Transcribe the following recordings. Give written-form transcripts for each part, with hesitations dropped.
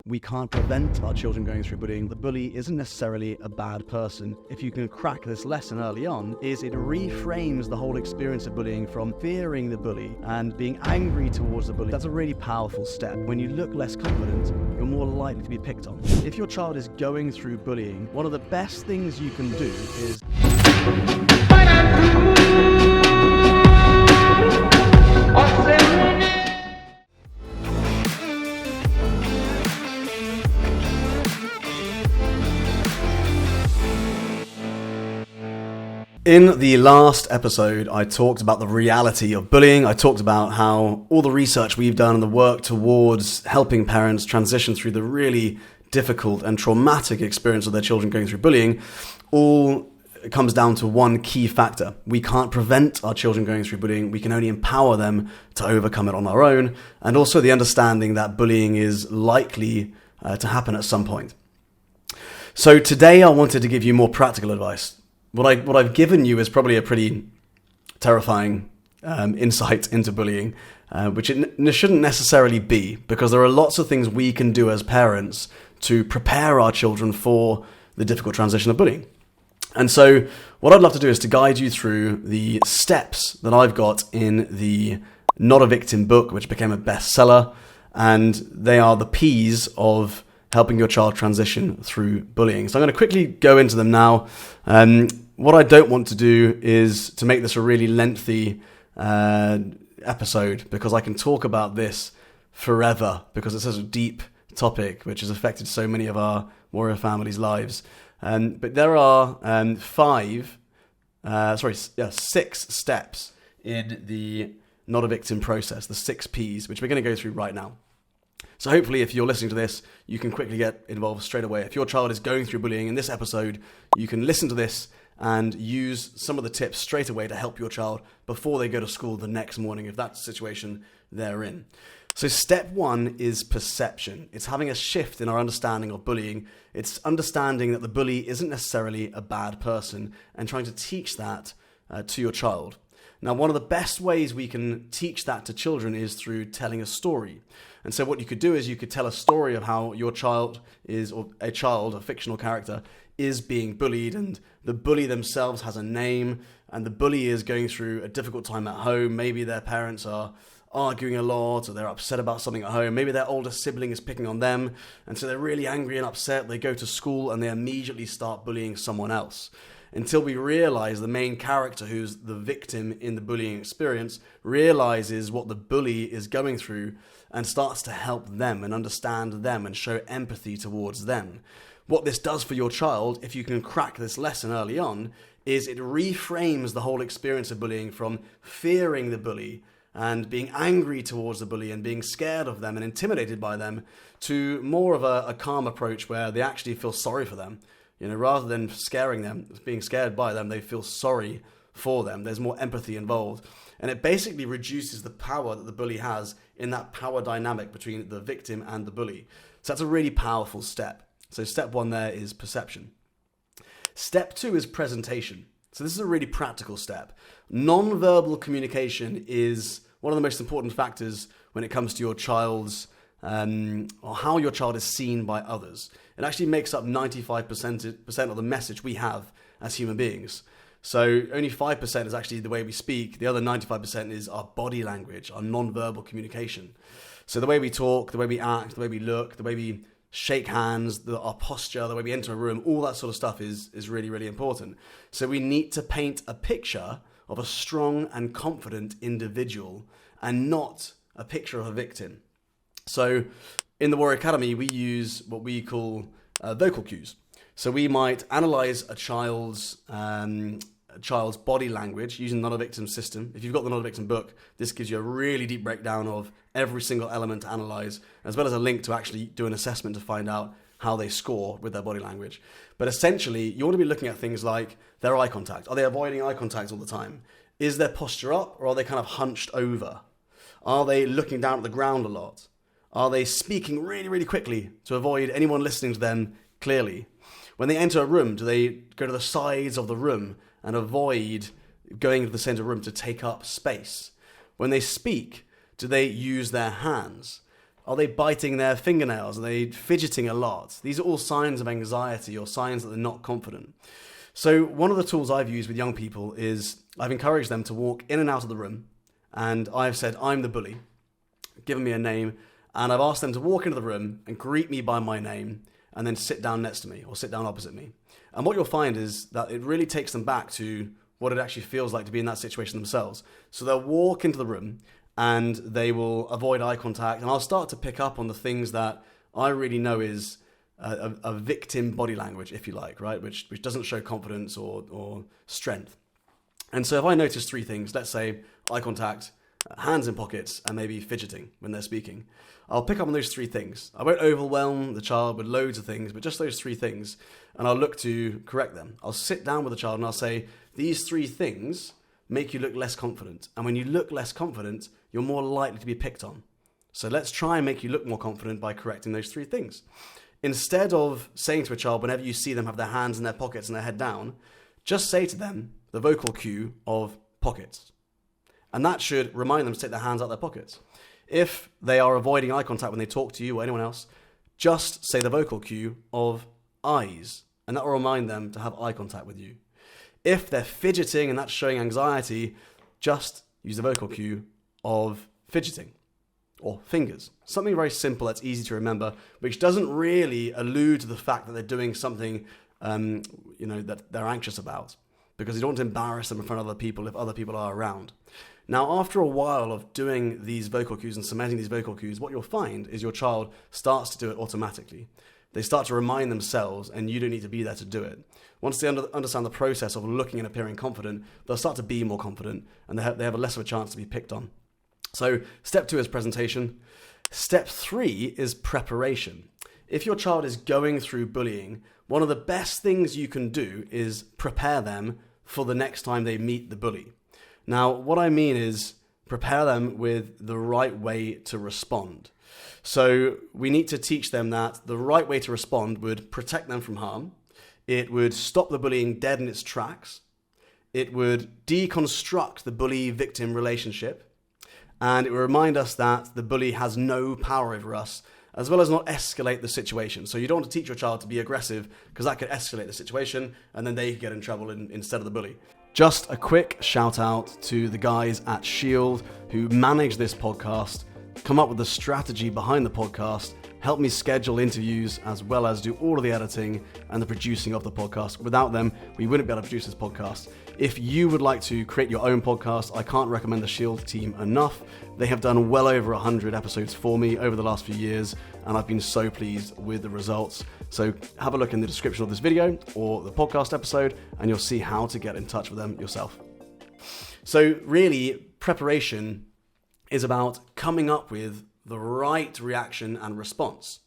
We can't prevent our children going through bullying. The bully isn't necessarily a bad person. If you can crack this lesson early on, is it reframes the whole experience of bullying from fearing the bully and being angry towards the bully. That's a really powerful step. When you look less confident, you're more likely to be picked on. If your child is going through bullying, one of the best things you can do is in the last episode, I talked about the reality of bullying. I talked about how all the research we've done and the work towards helping parents transition through the really difficult and traumatic experience of their children going through bullying all comes down to one key factor. We can't prevent our children going through bullying. We can only empower them to overcome it on our own. And also the understanding that bullying is likely to happen at some point. So today I wanted to give you more practical advice. What I've given you is probably a pretty terrifying insight into bullying, which it shouldn't necessarily be, because there are lots of things we can do as parents to prepare our children for the difficult transition of bullying. And so what I'd love to do is to guide you through the steps that I've got in the Not a Victim book, which became a bestseller, and they are the P's of helping your child transition through bullying. So I'm going to quickly go into them now. What I don't want to do is to make this a really lengthy episode, because I can talk about this forever, because it's such a deep topic which has affected so many of our warrior families' lives. But there are 6 steps in the Not a Victim process, the 6 P's, which we're going to go through right now. So hopefully if you're listening to this, you can quickly get involved straight away. If your child is going through bullying in this episode, you can listen to this and use some of the tips straight away to help your child before they go to school the next morning, if that's the situation they're in. So step 1 is perception. It's having a shift in our understanding of bullying. It's understanding that the bully isn't necessarily a bad person and trying to teach that to your child. Now, one of the best ways we can teach that to children is through telling a story. And so what you could do is you could tell a story of how your child is, or a child, a fictional character, is being bullied, and the bully themselves has a name, and the bully is going through a difficult time at home. Maybe their parents are arguing a lot, or they're upset about something at home. Maybe their older sibling is picking on them, and so they're really angry and upset. They go to school and they immediately start bullying someone else, until we realize the main character, who's the victim in the bullying experience, realizes what the bully is going through and starts to help them and understand them and show empathy towards them. What this does for your child, if you can crack this lesson early on, is it reframes the whole experience of bullying from fearing the bully and being angry towards the bully and being scared of them and intimidated by them, to more of a calm approach where they actually feel sorry for them. Rather than scaring them, being scared by them, they feel sorry for them. There's more empathy involved. And it basically reduces the power that the bully has in that power dynamic between the victim and the bully. So that's a really powerful step. So step 1 there is perception. Step 2 is presentation. So this is a really practical step. Non-verbal communication is one of the most important factors when it comes to your child's or how your child is seen by others. It actually makes up 95% of the message we have as human beings. So only 5% is actually the way we speak. The other 95% is our body language, our non-verbal communication. So the way we talk, the way we act, the way we look, the way we shake hands, our posture, the way we enter a room, all that sort of stuff is really, really important. So we need to paint a picture of a strong and confident individual and not a picture of a victim. So in the Warrior Academy, we use what we call vocal cues. So we might analyze a child's body language using the Not a Victim system. If you've got the Not a Victim book, this gives you a really deep breakdown of every single element to analyze, as well as a link to actually do an assessment to find out how they score with their body language. But essentially, you want to be looking at things like their eye contact. Are they avoiding eye contact all the time? Is their posture up, or are they kind of hunched over? Are they looking down at the ground a lot? Are they speaking really, really quickly to avoid anyone listening to them clearly? When they enter a room, do they go to the sides of the room and avoid going to the center of the room to take up space? When they speak, do they use their hands? Are they biting their fingernails? Are they fidgeting a lot? These are all signs of anxiety or signs that they're not confident. So one of the tools I've used with young people is I've encouraged them to walk in and out of the room, and I've said, I'm the bully, given me a name, and I've asked them to walk into the room and greet me by my name and then sit down next to me or sit down opposite me. And what you'll find is that it really takes them back to what it actually feels like to be in that situation themselves. So they'll walk into the room and they will avoid eye contact, and I'll start to pick up on the things that I really know is a victim body language, if you like, right? Which doesn't show confidence or strength. And so if I notice three things, let's say eye contact, hands in pockets, and maybe fidgeting when they're speaking, I'll pick up on those three things. I won't overwhelm the child with loads of things, but just those three things, and I'll look to correct them. I'll sit down with the child and I'll say, these three things make you look less confident. And when you look less confident, you're more likely to be picked on. So let's try and make you look more confident by correcting those three things. Instead of saying to a child, whenever you see them have their hands in their pockets and their head down, just say to them the vocal cue of pockets. And that should remind them to take their hands out of their pockets. If they are avoiding eye contact when they talk to you or anyone else, just say the vocal cue of eyes, and that will remind them to have eye contact with you. If they're fidgeting and that's showing anxiety, just use the vocal cue of fidgeting or fingers. Something very simple that's easy to remember, which doesn't really allude to the fact that they're doing something that they're anxious about, because you don't want to embarrass them in front of other people if other people are around. Now, after a while of doing these vocal cues and cementing these vocal cues, what you'll find is your child starts to do it automatically. They start to remind themselves, and you don't need to be there to do it. Once they understand the process of looking and appearing confident, they'll start to be more confident, and they have a less of a chance to be picked on. So step 2 is presentation. Step 3 is preparation. If your child is going through bullying, one of the best things you can do is prepare them for the next time they meet the bully. Now, what I mean is prepare them with the right way to respond. So we need to teach them that the right way to respond would protect them from harm. It would stop the bullying dead in its tracks. It would deconstruct the bully-victim relationship. And it would remind us that the bully has no power over us, as well as not escalate the situation. So you don't want to teach your child to be aggressive, because that could escalate the situation and then they could get in trouble instead of the bully. Just a quick shout out to the guys at Shield who manage this podcast, come up with the strategy behind the podcast, help me schedule interviews, as well as do all of the editing and the producing of the podcast. Without them, we wouldn't be able to produce this podcast. If you would like to create your own podcast, I can't recommend the Shield team enough. They have done well over 100 episodes for me over the last few years, and I've been so pleased with the results. So have a look in the description of this video or the podcast episode, and you'll see how to get in touch with them yourself. So really, preparation is about coming up with the right reaction and response.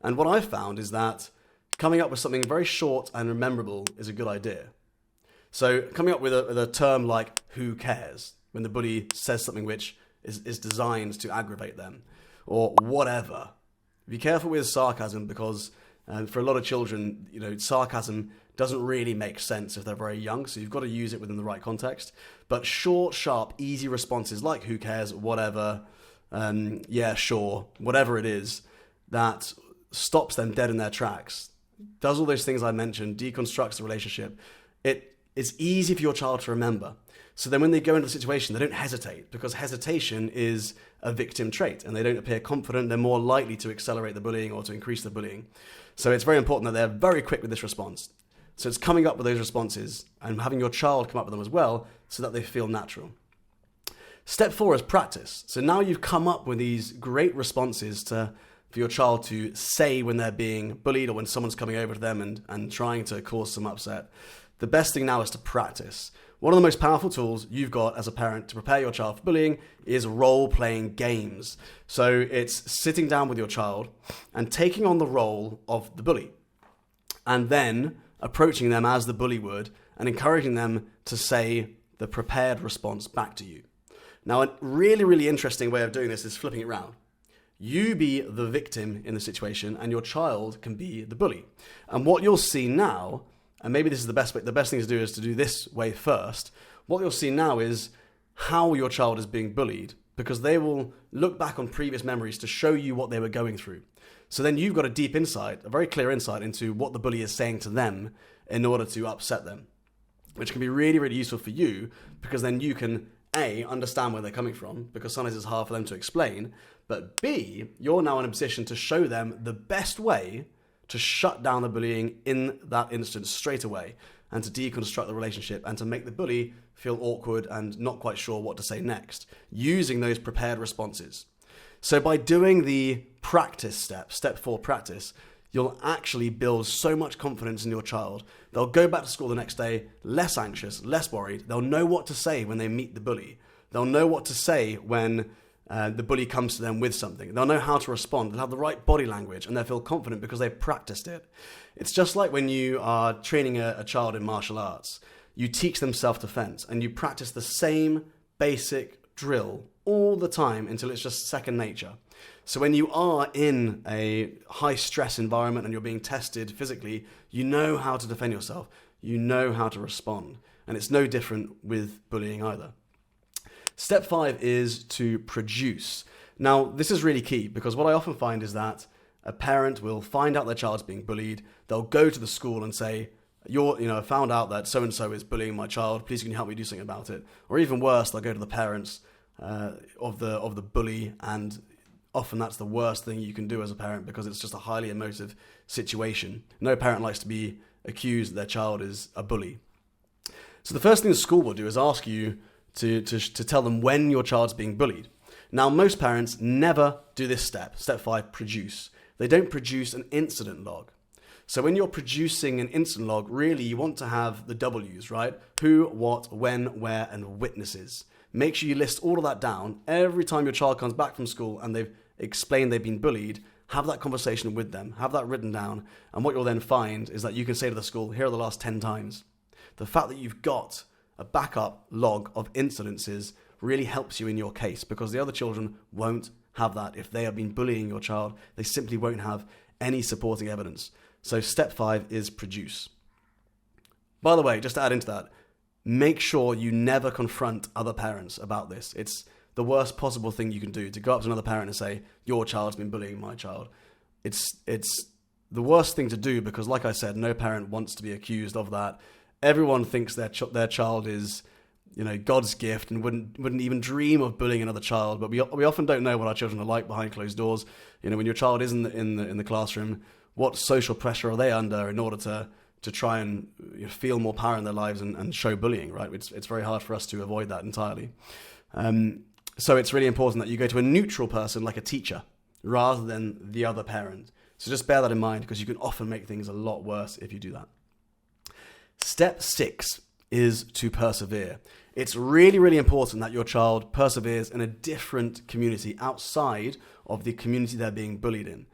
And what I've found is that coming up with something very short and memorable is a good idea. So coming up with a term like "who cares" when the bully says something which is designed to aggravate them, or whatever. Be careful with sarcasm, because for a lot of children, sarcasm doesn't really make sense if they're very young, so you've got to use it within the right context. But short, sharp, easy responses like "who cares," whatever, yeah, sure, whatever it is, that stops them dead in their tracks, does all those things I mentioned, deconstructs the relationship. It's easy for your child to remember. So then when they go into the situation, they don't hesitate, because hesitation is a victim trait, and they don't appear confident. They're more likely to accelerate the bullying or to increase the bullying. So it's very important that they're very quick with this response. So it's coming up with those responses and having your child come up with them as well, so that they feel natural. Step 4 is practice. So now you've come up with these great responses for your child to say when they're being bullied or when someone's coming over to them and trying to cause some upset. The best thing now is to practice. One of the most powerful tools you've got as a parent to prepare your child for bullying is role-playing games. So it's sitting down with your child and taking on the role of the bully, and then approaching them as the bully would and encouraging them to say the prepared response back to you. Now, a really, really interesting way of doing this is flipping it around. You be the victim in the situation, and your child can be the bully. And what you'll see now, and maybe this is the best thing to do is to do this way first. What you'll see now is how your child is being bullied because they will look back on previous memories to show you what they were going through. So then you've got a deep insight, a very clear insight into what the bully is saying to them in order to upset them, which can be really, really useful for you, because then you can A, understand where they're coming from, because sometimes it's hard for them to explain, but B, you're now in a position to show them the best way to shut down the bullying in that instance straight away, and to deconstruct the relationship, and to make the bully feel awkward and not quite sure what to say next, using those prepared responses. So by doing the practice step 4 practice, you'll actually build so much confidence in your child. They'll go back to school the next day less anxious, less worried. They'll know what to say when they meet the bully. They'll know what to say when the bully comes to them with something. They'll know how to respond. They'll have the right body language, and they'll feel confident because they've practiced it. It's just like when you are training a child in martial arts. You teach them self-defense, and you practice the same basic drill all the time until it's just second nature. So when you are in a high-stress environment and you're being tested physically, you know how to defend yourself. You know how to respond. And it's no different with bullying either. Step 5 is to produce. Now, this is really key, because what I often find is that a parent will find out their child's being bullied. They'll go to the school and say, I found out that so-and-so is bullying my child. Please, can you help me do something about it? Or even worse, they'll go to the parents of the bully, and often that's the worst thing you can do as a parent, because it's just a highly emotive situation. No parent likes to be accused that their child is a bully. So the first thing the school will do is ask you to tell them when your child's being bullied. Now, most parents never do this step 5, produce. They don't produce an incident log. So when you're producing an incident log, really you want to have the W's, right? Who, what, when, where, and witnesses. Make sure you list all of that down. Every time your child comes back from school and they've explained they've been bullied, have that conversation with them, have that written down. And what you'll then find is that you can say to the school, here are the last 10 times. The fact that you've got a backup log of incidences really helps you in your case, because the other children won't have that. If they have been bullying your child, they simply won't have any supporting evidence. So step 5 is produce. By the way, just to add into that, make sure you never confront other parents about this. It's the worst possible thing you can do, to go up to another parent and say, your child's been bullying my child. It's the worst thing to do, because like I said, no parent wants to be accused of that. Everyone thinks their child is, God's gift, and wouldn't even dream of bullying another child. But we often don't know what our children are like behind closed doors. When your child is in the classroom, what social pressure are they under in order to try and feel more power in their lives and show bullying, right? It's very hard for us to avoid that entirely. So it's really important that you go to a neutral person like a teacher rather than the other parent. So just bear that in mind, because you can often make things a lot worse if you do that. Step 6 is to persevere. It's really, really important that your child perseveres in a different community outside of the community they're being bullied in.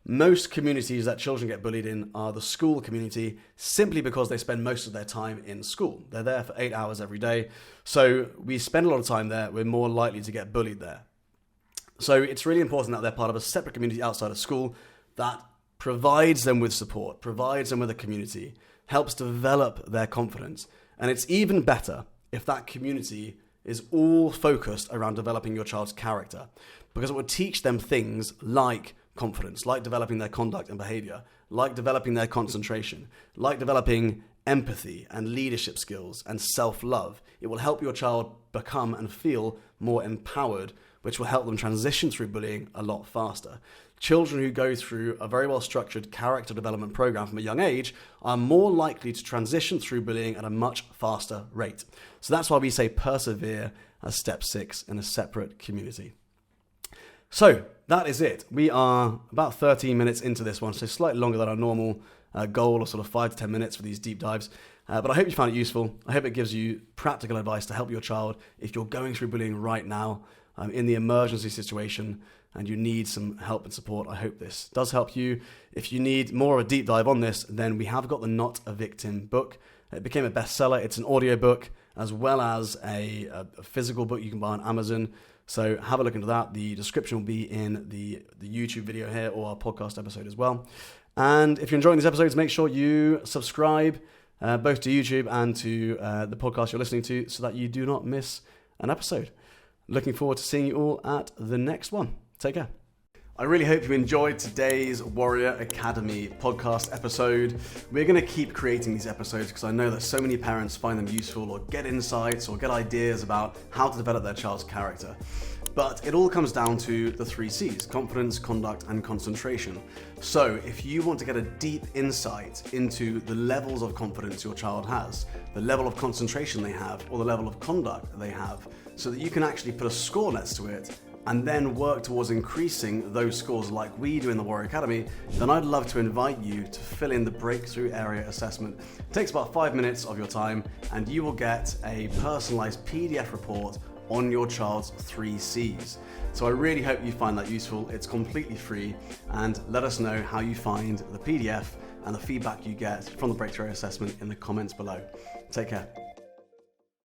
Most communities that children get bullied in are the school community, simply because they spend most of their time in school. They're there for 8 hours every day. So we spend a lot of time there. We're more likely to get bullied there. So it's really important that they're part of a separate community outside of school that provides them with support, provides them with a community, helps develop their confidence. And it's even better if that community is all focused around developing your child's character, because it will teach them things like confidence, like developing their conduct and behavior, like developing their concentration, like developing empathy and leadership skills and self-love. It will help your child become and feel more empowered, which will help them transition through bullying a lot faster. Children who go through a very well-structured character development program from a young age are more likely to transition through bullying at a much faster rate. So that's why we say persevere as step 6 in a separate community. So that is it. We are about 13 minutes into this one, so slightly longer than our normal goal of sort of 5 to 10 minutes for these deep dives. But I hope you found it useful. I hope it gives you practical advice to help your child if you're going through bullying right now, in the emergency situation, and you need some help and support. I hope this does help you. If you need more of a deep dive on this, then we have got the Not a Victim book. It became a bestseller. It's an audio book as well as a physical book you can buy on Amazon. So have a look into that. The description will be in the YouTube video here, or our podcast episode as well. And if you're enjoying these episodes, make sure you subscribe both to YouTube and to the podcast you're listening to, so that you do not miss an episode. looking forward to seeing you all at the next one. Take care. I really hope you enjoyed today's Warrior Academy podcast episode. We're going to keep creating these episodes because I know that so many parents find them useful or get insights or get ideas about how to develop their child's character. But it all comes down to the 3 C's: confidence, conduct, and concentration. So if you want to get a deep insight into the levels of confidence your child has, the level of concentration they have, or the level of conduct they have, so that you can actually put a score next to it and then work towards increasing those scores like we do in the Warrior Academy, then I'd love to invite you to fill in the Breakthrough Area Assessment. It takes about 5 minutes of your time, and you will get a personalized PDF report on your child's 3 C's. So I really hope you find that useful. It's completely free, and let us know how you find the PDF and the feedback you get from the Breakthrough Area Assessment in the comments below. Take care.